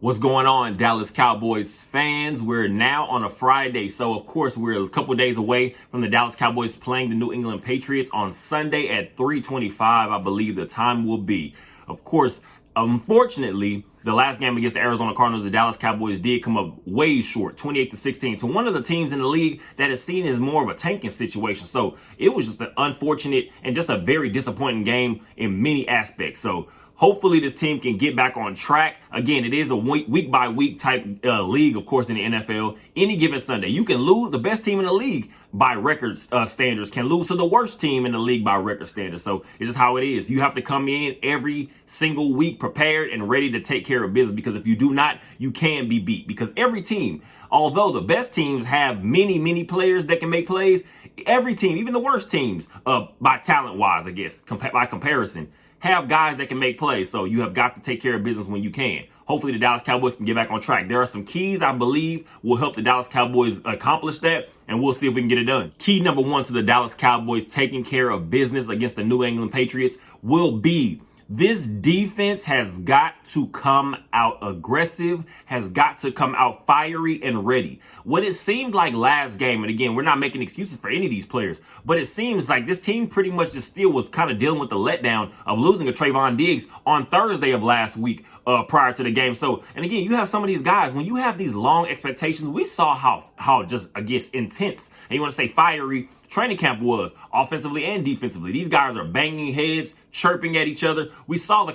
What's going on, Dallas Cowboys fans? We're now on a Friday, so of course we're a couple days away from the Dallas Cowboys playing the New England Patriots on Sunday at 3:25, I believe the time will be. Of course, unfortunately, the last game against the Arizona Cardinals, the Dallas Cowboys did come up way short, 28-16, to one of the teams in the league that is seen as more of a tanking situation. So it was just an unfortunate and just a very disappointing game in many aspects. So hopefully this team can get back on track. Again, it is a week by week type league, of course, in the NFL. Any given Sunday, you can lose. The best team in the league by record standards can lose to the worst team in the league by record standards. So it's just how it is. You have to come in every single week prepared and ready to take care of business, because if you do not, you can be beat. Because every team, although the best teams have many players that can make plays, every team, even the worst teams, by talent wise, I guess, by comparison, have guys that can make plays. So you have got to take care of business when you can. Hopefully the Dallas Cowboys can get back on track. There are some keys I believe will help the Dallas Cowboys accomplish that, and we'll see if we can get it done. Key number one to the Dallas Cowboys taking care of business against the New England Patriots will be this defense has got to come out aggressive, has got to come out fiery and ready. What it seemed like last game, and again, we're not making excuses for any of these players, but it seems like this team pretty much just still was kind of dealing with the letdown of losing to Trayvon Diggs on Thursday of last week prior to the game. So, and again, you have some of these guys, when you have these long expectations, we saw how just, again, intense, and you want to say fiery, training camp was offensively and defensively. These guys are banging heads, chirping at each other. We saw the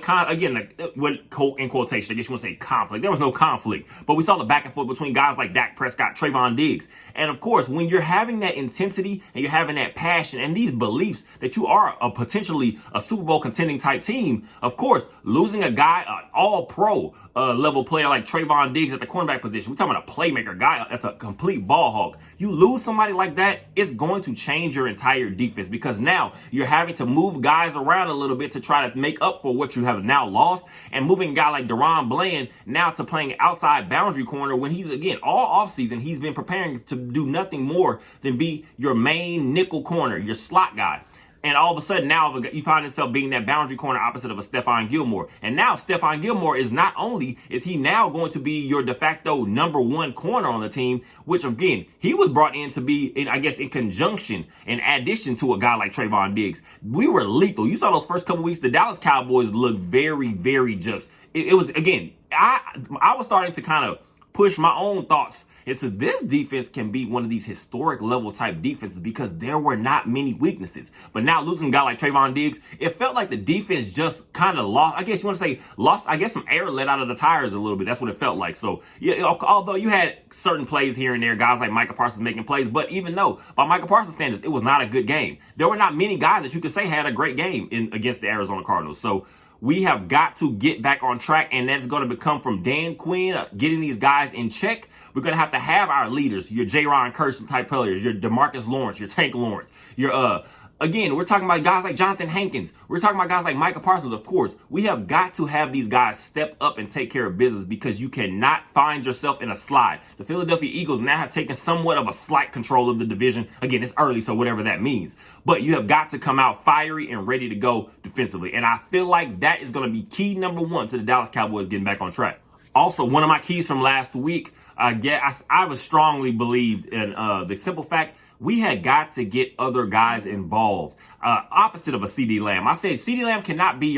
in quotation, I guess you want to say conflict. There was no conflict, but we saw the back and forth between guys like Dak Prescott, Trayvon Diggs. And of course, when you're having that intensity and you're having that passion and these beliefs that you are potentially a Super Bowl contending type team, of course, losing a guy, an all pro level player like Trayvon Diggs at the cornerback position, we're talking about a playmaker guy that's a complete ball hog. You lose somebody like that, it's going to change your entire defense, because now you're having to move guys around a little bit to try to make up for what you have now lost, and moving a guy like Deron Bland now to playing outside boundary corner when he's, again, all offseason, he's been preparing to do nothing more than be your main nickel corner, your slot guy. And all of a sudden, now you find himself being that boundary corner opposite of a Stephon Gilmore. And now Stephon Gilmore is not only is he now going to be your de facto number one corner on the team, which again, he was brought in to be, in conjunction, in addition to a guy like Trayvon Diggs. We were lethal. You saw those first couple weeks, the Dallas Cowboys looked very just. It was, again, I was starting to kind of push my own thoughts into this defense can be one of these historic level type defenses, because there were not many weaknesses. But now losing a guy like Trayvon Diggs, it felt like the defense just kind of lost. I guess you want to say lost, some air let out of the tires a little bit. That's what it felt like. So yeah, although you had certain plays here and there, guys like Micah Parsons making plays, but even though by Micah Parsons standards, it was not a good game. There were not many guys that you could say had a great game against the Arizona Cardinals. So we have got to get back on track, and that's going to come from Dan Quinn, getting these guys in check. We're going to have our leaders, your J-Ron Curson type players, your DeMarcus Lawrence, your Tank Lawrence, your again, we're talking about guys like Jonathan Hankins. We're talking about guys like Micah Parsons, of course. We have got to have these guys step up and take care of business, because you cannot find yourself in a slide. The Philadelphia Eagles now have taken somewhat of a slight control of the division. Again, it's early, so whatever that means. But you have got to come out fiery and ready to go defensively. And I feel like that is going to be key number one to the Dallas Cowboys getting back on track. Also, one of my keys from last week, I would strongly believe in the simple fact we had got to get other guys involved. Opposite of a CD Lamb. I said CD Lamb cannot be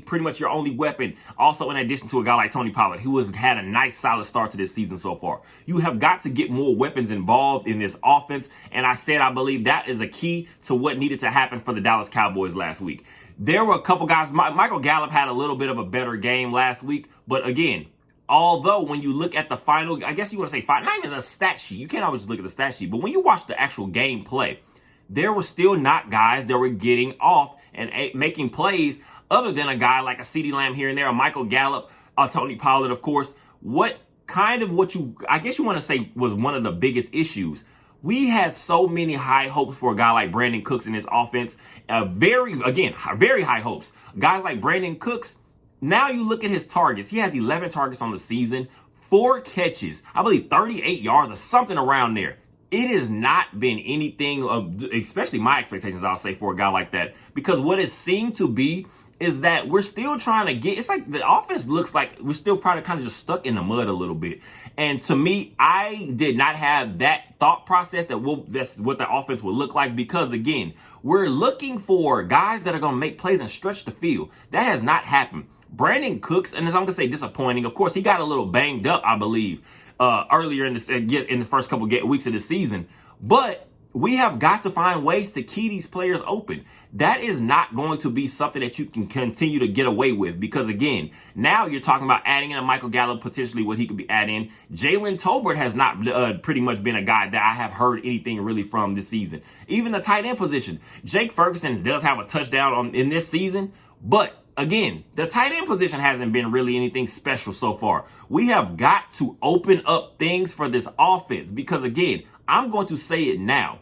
pretty much your only weapon. Also, in addition to a guy like Tony Pollard, who has had a nice solid start to this season so far. You have got to get more weapons involved in this offense. And I said, I believe that is a key to what needed to happen for the Dallas Cowboys last week. There were a couple guys. Michael Gallup had a little bit of a better game last week, but again, although when you look at the final, I guess you want to say not even the stat sheet. You can't always just look at the stat sheet. But when you watch the actual game play, there were still not guys that were getting off and making plays other than a guy like a CeeDee Lamb here and there, a Michael Gallup, Tony Pollard, of course. What I guess you want to say was one of the biggest issues. We had so many high hopes for a guy like Brandon Cooks in his offense. Very high hopes. Guys like Brandon Cooks, now you look at his targets. He has 11 targets on the season, 4 catches, I believe 38 yards or something around there. It has not been anything of, especially my expectations, I'll say, for a guy like that. Because what it seemed to be is that we're still trying to get, it's like the offense looks like we're still probably kind of just stuck in the mud a little bit. And to me, I did not have that thought process that's what the offense would look like, because again, we're looking for guys that are going to make plays and stretch the field. That has not happened. Brandon Cooks, and as I'm going to say disappointing, of course, he got a little banged up, I believe, earlier in the first couple weeks of the season. But we have got to find ways to key these players open. That is not going to be something that you can continue to get away with, because again, now you're talking about adding in a Michael Gallup, potentially what he could be adding. Jalen Tolbert has not pretty much been a guy that I have heard anything really from this season. Even the tight end position, Jake Ferguson does have a touchdown in this season, but again, the tight end position hasn't been really anything special so far. We have got to open up things for this offense, because again, I'm going to say it now.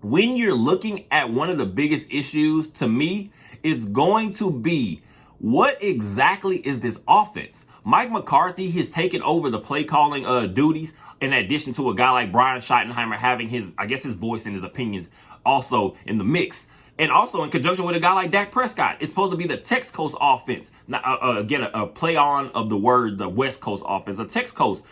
When you're looking at one of the biggest issues, to me, it's going to be, what exactly is this offense? Mike McCarthy has taken over the play calling duties, in addition to a guy like Brian Schottenheimer having his voice and his opinions also in the mix. And also in conjunction with a guy like Dak Prescott. It's supposed to be the Tex Coast offense. Now, again, a play on of the word, the West Coast offense, the Tex Coast.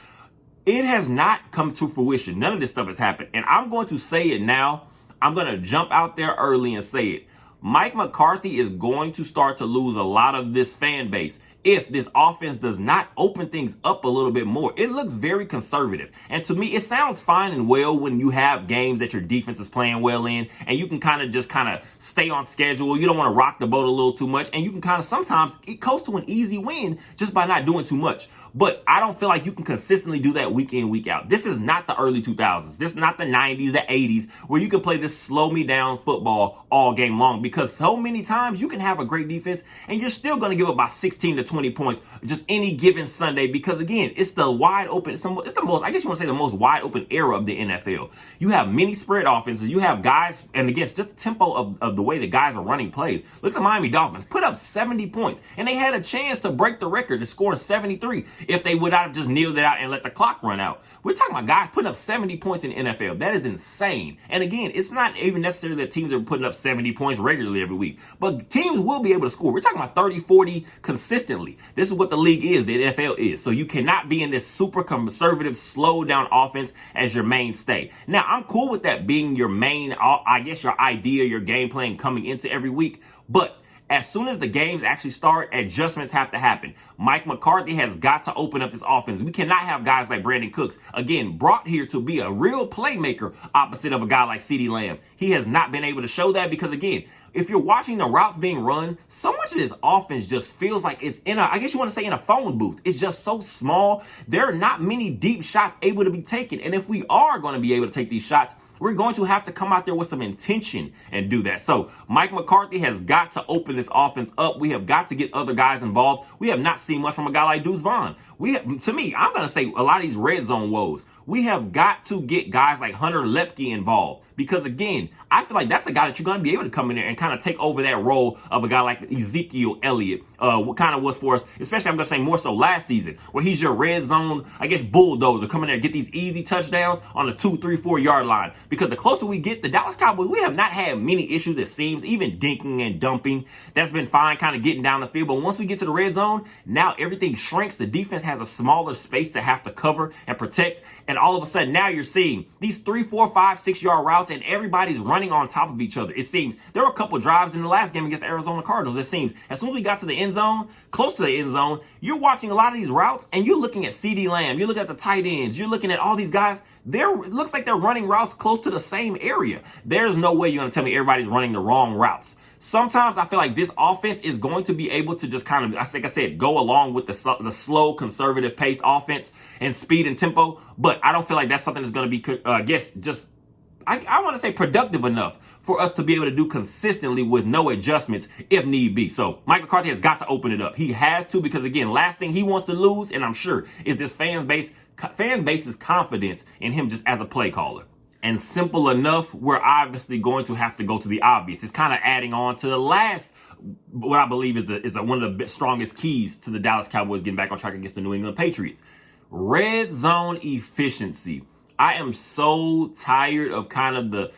It has not come to fruition. None of this stuff has happened. And I'm going to say it now. I'm going to jump out there early and say it. Mike McCarthy is going to start to lose a lot of this fan base if this offense does not open things up a little bit more. It looks very conservative. And to me, it sounds fine and well when you have games that your defense is playing well in, and you can kind of stay on schedule. You don't want to rock the boat a little too much, and you can kind of sometimes coast to an easy win just by not doing too much. But I don't feel like you can consistently do that week in, week out. This is not the early 2000s. This is not the 90s, the 80s, where you can play this slow me down football all game long, because so many times you can have a great defense and you're still going to give up about 16 to 20 points just any given Sunday, because again, it's the wide open, it's the most, I guess you want to say the most wide open era of the NFL. You have many spread offenses. You have guys, and again, it's just the tempo of the way the guys are running plays. Look at Miami Dolphins, put up 70 points, and they had a chance to break the record to score 73 if they would not have just kneeled it out and let the clock run out. We're talking about guys putting up 70 points in the NFL. That is insane. And again, it's not even necessarily that teams are putting up 70 points regularly every week, but teams will be able to score. We're talking about 30, 40 consistently. This is what the league is, the NFL is. So you cannot be in this super conservative, slow down offense as your mainstay. Now, I'm cool with that being your main, I guess your idea, your game plan coming into every week, but as soon as the games actually start, adjustments have to happen. Mike McCarthy has got to open up this offense. We cannot have guys like Brandon Cooks, again, brought here to be a real playmaker opposite of a guy like CeeDee Lamb. He has not been able to show that, because again, if you're watching the routes being run, so much of this offense just feels like it's in I guess you want to say in a phone booth. It's just so small. There are not many deep shots able to be taken. And if we are going to be able to take these shots, we're going to have to come out there with some intention and do that. So Mike McCarthy has got to open this offense up. We have got to get other guys involved. We have not seen much from a guy like Deuce Vaughn. To me, I'm going to say a lot of these red zone woes. We have got to get guys like Hunter Lepke involved, because again, I feel like that's a guy that you're going to be able to come in there and kind of take over that role of a guy like Ezekiel Elliott, what kind of was for us, especially I'm going to say more so last season, where he's your red zone, I guess, bulldozer, come in there and get these easy touchdowns on the 2, 3, 4 yard line. Because the closer we get, the Dallas Cowboys, we have not had many issues, it seems, even dinking and dumping. That's been fine, kind of getting down the field. But once we get to the red zone, now everything shrinks. The defense has a smaller space to have to cover and protect. And all of a sudden, now you're seeing these 3, 4, 5, 6 yard routes, and everybody's running on top of each other. It seems there were a couple drives in the last game against the Arizona Cardinals. It seems as soon as we got to the end zone, close to the end zone, you're watching a lot of these routes, and you're looking at CeeDee Lamb, you're looking at the tight ends, you're looking at all these guys. It looks like they're running routes close to the same area. There's no way you're going to tell me everybody's running the wrong routes. Sometimes I feel like this offense is going to be able to just kind of, like I said, go along with the slow, conservative paced offense and speed and tempo. But I don't feel like that's something that's going to be, I want to say productive enough for us to be able to do consistently with no adjustments if need be. So Mike McCarthy has got to open it up. He has to, because again, last thing he wants to lose, and I'm sure, is this fan base's confidence in him just as a play caller. And simple enough, we're obviously going to have to go to the obvious. It's kind of adding on to the last, what I believe is one of the strongest keys to the Dallas Cowboys getting back on track against the New England Patriots. Red zone efficiency. I am so tired of kind of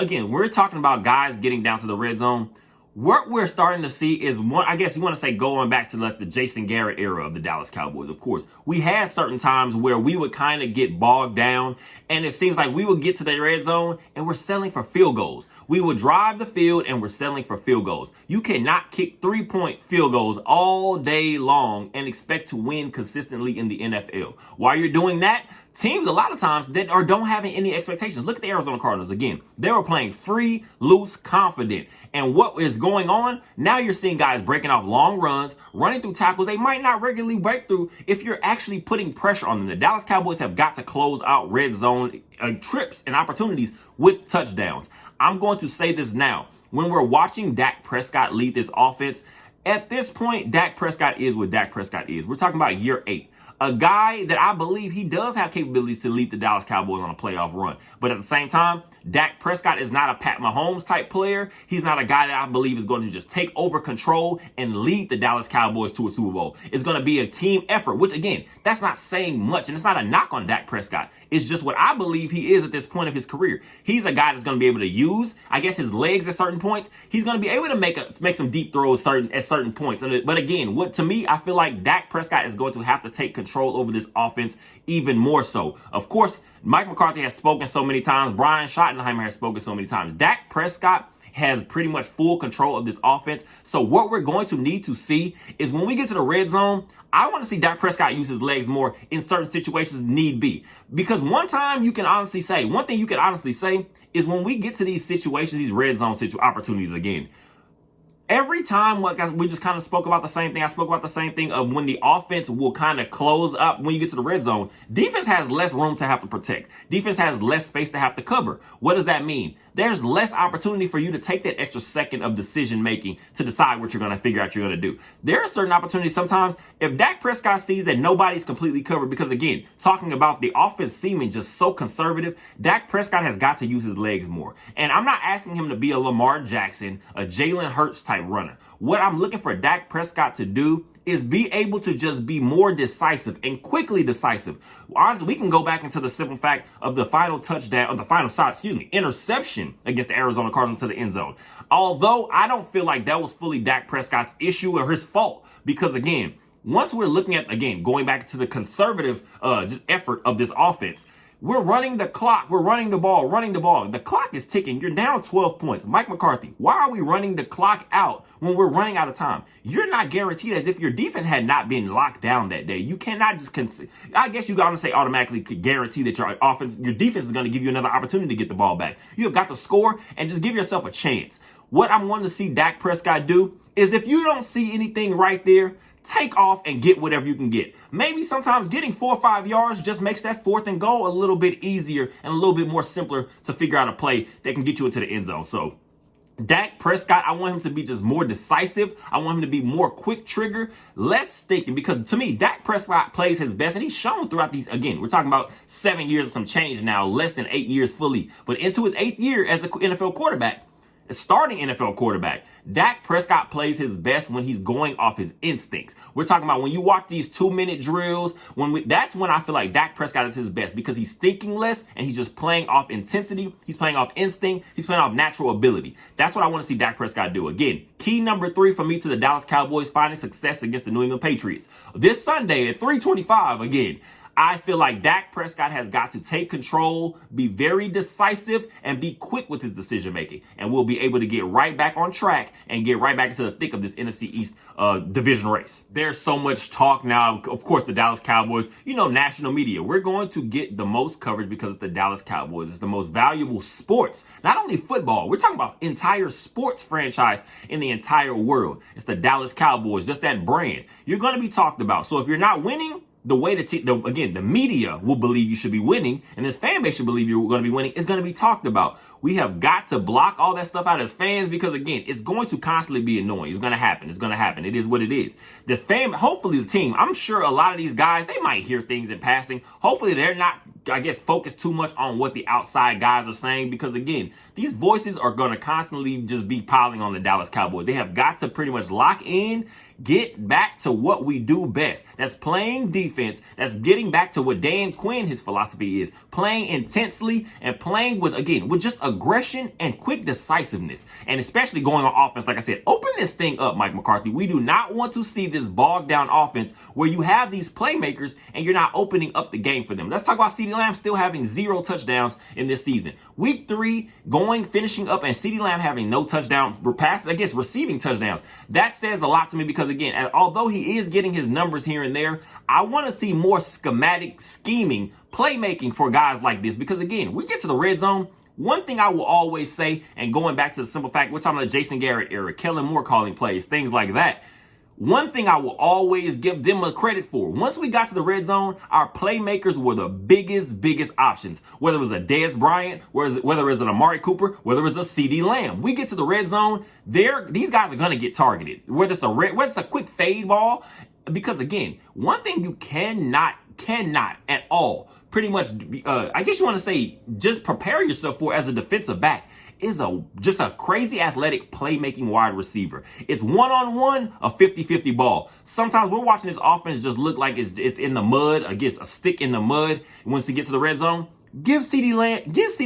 again, we're talking about guys getting down to the red zone. What we're starting to see is one, I guess you want to say going back to like the Jason Garrett era of the Dallas Cowboys. Of course, we had certain times where we would kind of get bogged down, and it seems like we would get to the red zone and we're settling for field goals. We would drive the field and we're settling for field goals. You cannot kick 3-point field goals all day long and expect to win consistently in the NFL. While you're doing that, teams a lot of times that don't have any expectations. Look at the Arizona Cardinals again. They were playing free, loose, confident. And what is going on? Now you're seeing guys breaking off long runs, running through tackles they might not regularly break through if you're actually putting pressure on them. The Dallas Cowboys have got to close out red zone trips and opportunities with touchdowns. I'm going to say this now. When we're watching Dak Prescott lead this offense, at this point, Dak Prescott is what Dak Prescott is. We're talking about year 8. A guy that I believe he does have capabilities to lead the Dallas Cowboys on a playoff run. But at the same time, Dak Prescott is not a Pat Mahomes type player. He's not a guy that I believe is going to just take over control and lead the Dallas Cowboys to a Super Bowl. It's going to be a team effort, which again, that's not saying much. And it's not a knock on Dak Prescott. It's just what I believe he is at this point of his career. He's a guy that's going to be able to use, I guess, his legs at certain points. He's going to be able to make some deep throws at certain points. But again, to me, I feel like Dak Prescott is going to have to take control over this offense even more so. Of course, Mike McCarthy has spoken so many times. Brian Schottenheimer has spoken so many times. Dak Prescott has pretty much full control of this offense. So what we're going to need to see is when we get to the red zone, I want to see Dak Prescott use his legs more in certain situations need be. Because one thing you can honestly say is when we get to these situations, these red zone opportunities again, every time, we just kind of spoke about the same thing. I spoke about the same thing of when the offense will kind of close up when you get to the red zone. Defense has less room to have to protect. Defense has less space to have to cover. What does that mean? There's less opportunity for you to take that extra second of decision making to decide what you're going to figure out you're going to do. There are certain opportunities sometimes if Dak Prescott sees that nobody's completely covered, because again, talking about the offense seeming just so conservative, Dak Prescott has got to use his legs more. And I'm not asking him to be a Lamar Jackson, a Jalen Hurts type runner. What I'm looking for Dak Prescott to do is be able to just be more decisive and quickly decisive. Honestly, we can go back into the simple fact of the final touchdown, of the final interception against the Arizona Cardinals to the end zone. Although I don't feel like that was fully Dak Prescott's issue or his fault, because again, once we're looking at, again, going back to the conservative just effort of this offense, we're running the clock. We're running the ball. The clock is ticking. You're down 12 points. Mike McCarthy, why are we running the clock out when we're running out of time? You're not guaranteed, as if your defense had not been locked down that day. You cannot just, I guess you got to say automatically guarantee that your defense is going to give you another opportunity to get the ball back. You have got to score and just give yourself a chance. What I'm wanting to see Dak Prescott do is, if you don't see anything right there, take off and get whatever you can get. Maybe sometimes getting 4 or 5 yards just makes that 4th and goal a little bit easier and a little bit more simpler to figure out a play that can get you into the end zone. So Dak Prescott, I want him to be just more decisive. I want him to be more quick trigger, less thinking, because to me, Dak Prescott plays his best, and he's shown throughout these, again, we're talking about 7 years of some change now, less than 8 years fully, but into his 8th year as an NFL quarterback, a starting NFL quarterback, Dak Prescott plays his best when he's going off his instincts. We're talking about when you watch these 2-minute drills, that's when I feel like Dak Prescott is his best, because he's thinking less and he's just playing off intensity. He's playing off instinct. He's playing off natural ability. That's what I want to see Dak Prescott do. Again, key number 3 for me to the Dallas Cowboys finding success against the New England Patriots this Sunday at 3:25 again. I feel like Dak Prescott has got to take control, be very decisive, and be quick with his decision making. And we'll be able to get right back on track and get right back into the thick of this NFC East division race. There's so much talk now. Of course, the Dallas Cowboys, national media. We're going to get the most coverage because it's the Dallas Cowboys. It's the most valuable sports, not only football. We're talking about entire sports franchise in the entire world. It's the Dallas Cowboys, just that brand. You're going to be talked about. So if you're not winning, the way the media will believe you should be winning, and this fan base should believe you're going to be winning, is going to be talked about. We have got to block all that stuff out as fans, because again, it's going to constantly be annoying. It's going to happen. It is what it is. Hopefully the team, I'm sure a lot of these guys, they might hear things in passing. Hopefully they're not, focused too much on what the outside guys are saying, because again, these voices are going to constantly just be piling on the Dallas Cowboys. They have got to pretty much lock in, get back to what we do best. That's playing defense. That's getting back to what Dan Quinn, his philosophy is. Playing intensely and playing with just aggression and quick decisiveness. And especially going on offense, like I said, open this thing up, Mike McCarthy. We do not want to see this bogged down offense where you have these playmakers and you're not opening up the game for them. Let's talk about CeeDee Lamb still having 0 touchdowns in this season. Week 3, finishing up, and CeeDee Lamb having no touchdown passes, I guess receiving touchdowns. That says a lot to me because, again, although he is getting his numbers here and there, I want to see more schematic scheming, playmaking for guys like this because, again, we get to the red zone. One thing I will always say, and going back to the simple fact, we're talking about the Jason Garrett era, Kellen Moore calling plays, things like that. One thing I will always give them a credit for, once we got to the red zone, our playmakers were the biggest options. Whether it was a Dez Bryant, whether it was an Amari Cooper, whether it was a CeeDee Lamb. We get to the red zone, these guys are going to get targeted. Whether it's a quick fade ball, because again, one thing you cannot at all, pretty much, I guess you want to say, just prepare yourself for as a defensive back, is just a crazy athletic playmaking wide receiver. It's one-on-one, a 50-50 ball. Sometimes we're watching this offense just look like it's in the mud, against a stick in the mud. Once he gets to the red zone, give CeeDee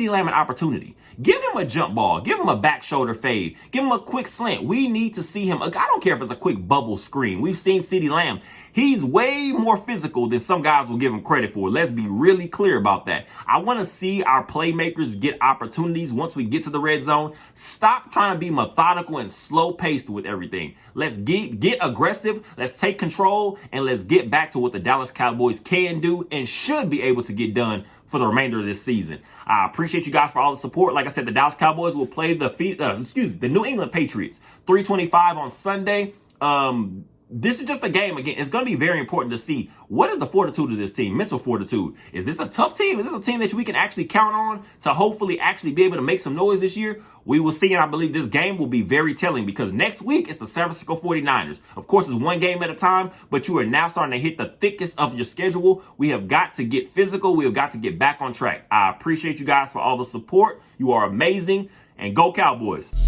Lamb an opportunity. Give him a jump ball. Give him a back shoulder fade. Give him a quick slant. We need to see him. I don't care if it's a quick bubble screen. We've seen CeeDee Lamb. He's way more physical than some guys will give him credit for. Let's be really clear about that. I want to see our playmakers get opportunities once we get to the red zone. Stop trying to be methodical and slow-paced with everything. Let's get aggressive. Let's take control, and let's get back to what the Dallas Cowboys can do and should be able to get done for the remainder of this season. I appreciate you guys for all the support. Like I said, the Dallas Cowboys will play the New England Patriots 3:25 on Sunday. This is just a game. Again, it's going to be very important to see what is the fortitude of this team, mental fortitude. Is this a tough team? Is this a team that we can actually count on to hopefully actually be able to make some noise this year? We will see, and I believe this game will be very telling because next week it's the San Francisco 49ers. Of course, it's one game at a time, but you are now starting to hit the thickest of your schedule. We have got to get physical. We have got to get back on track. I appreciate you guys for all the support. You are amazing, and go Cowboys.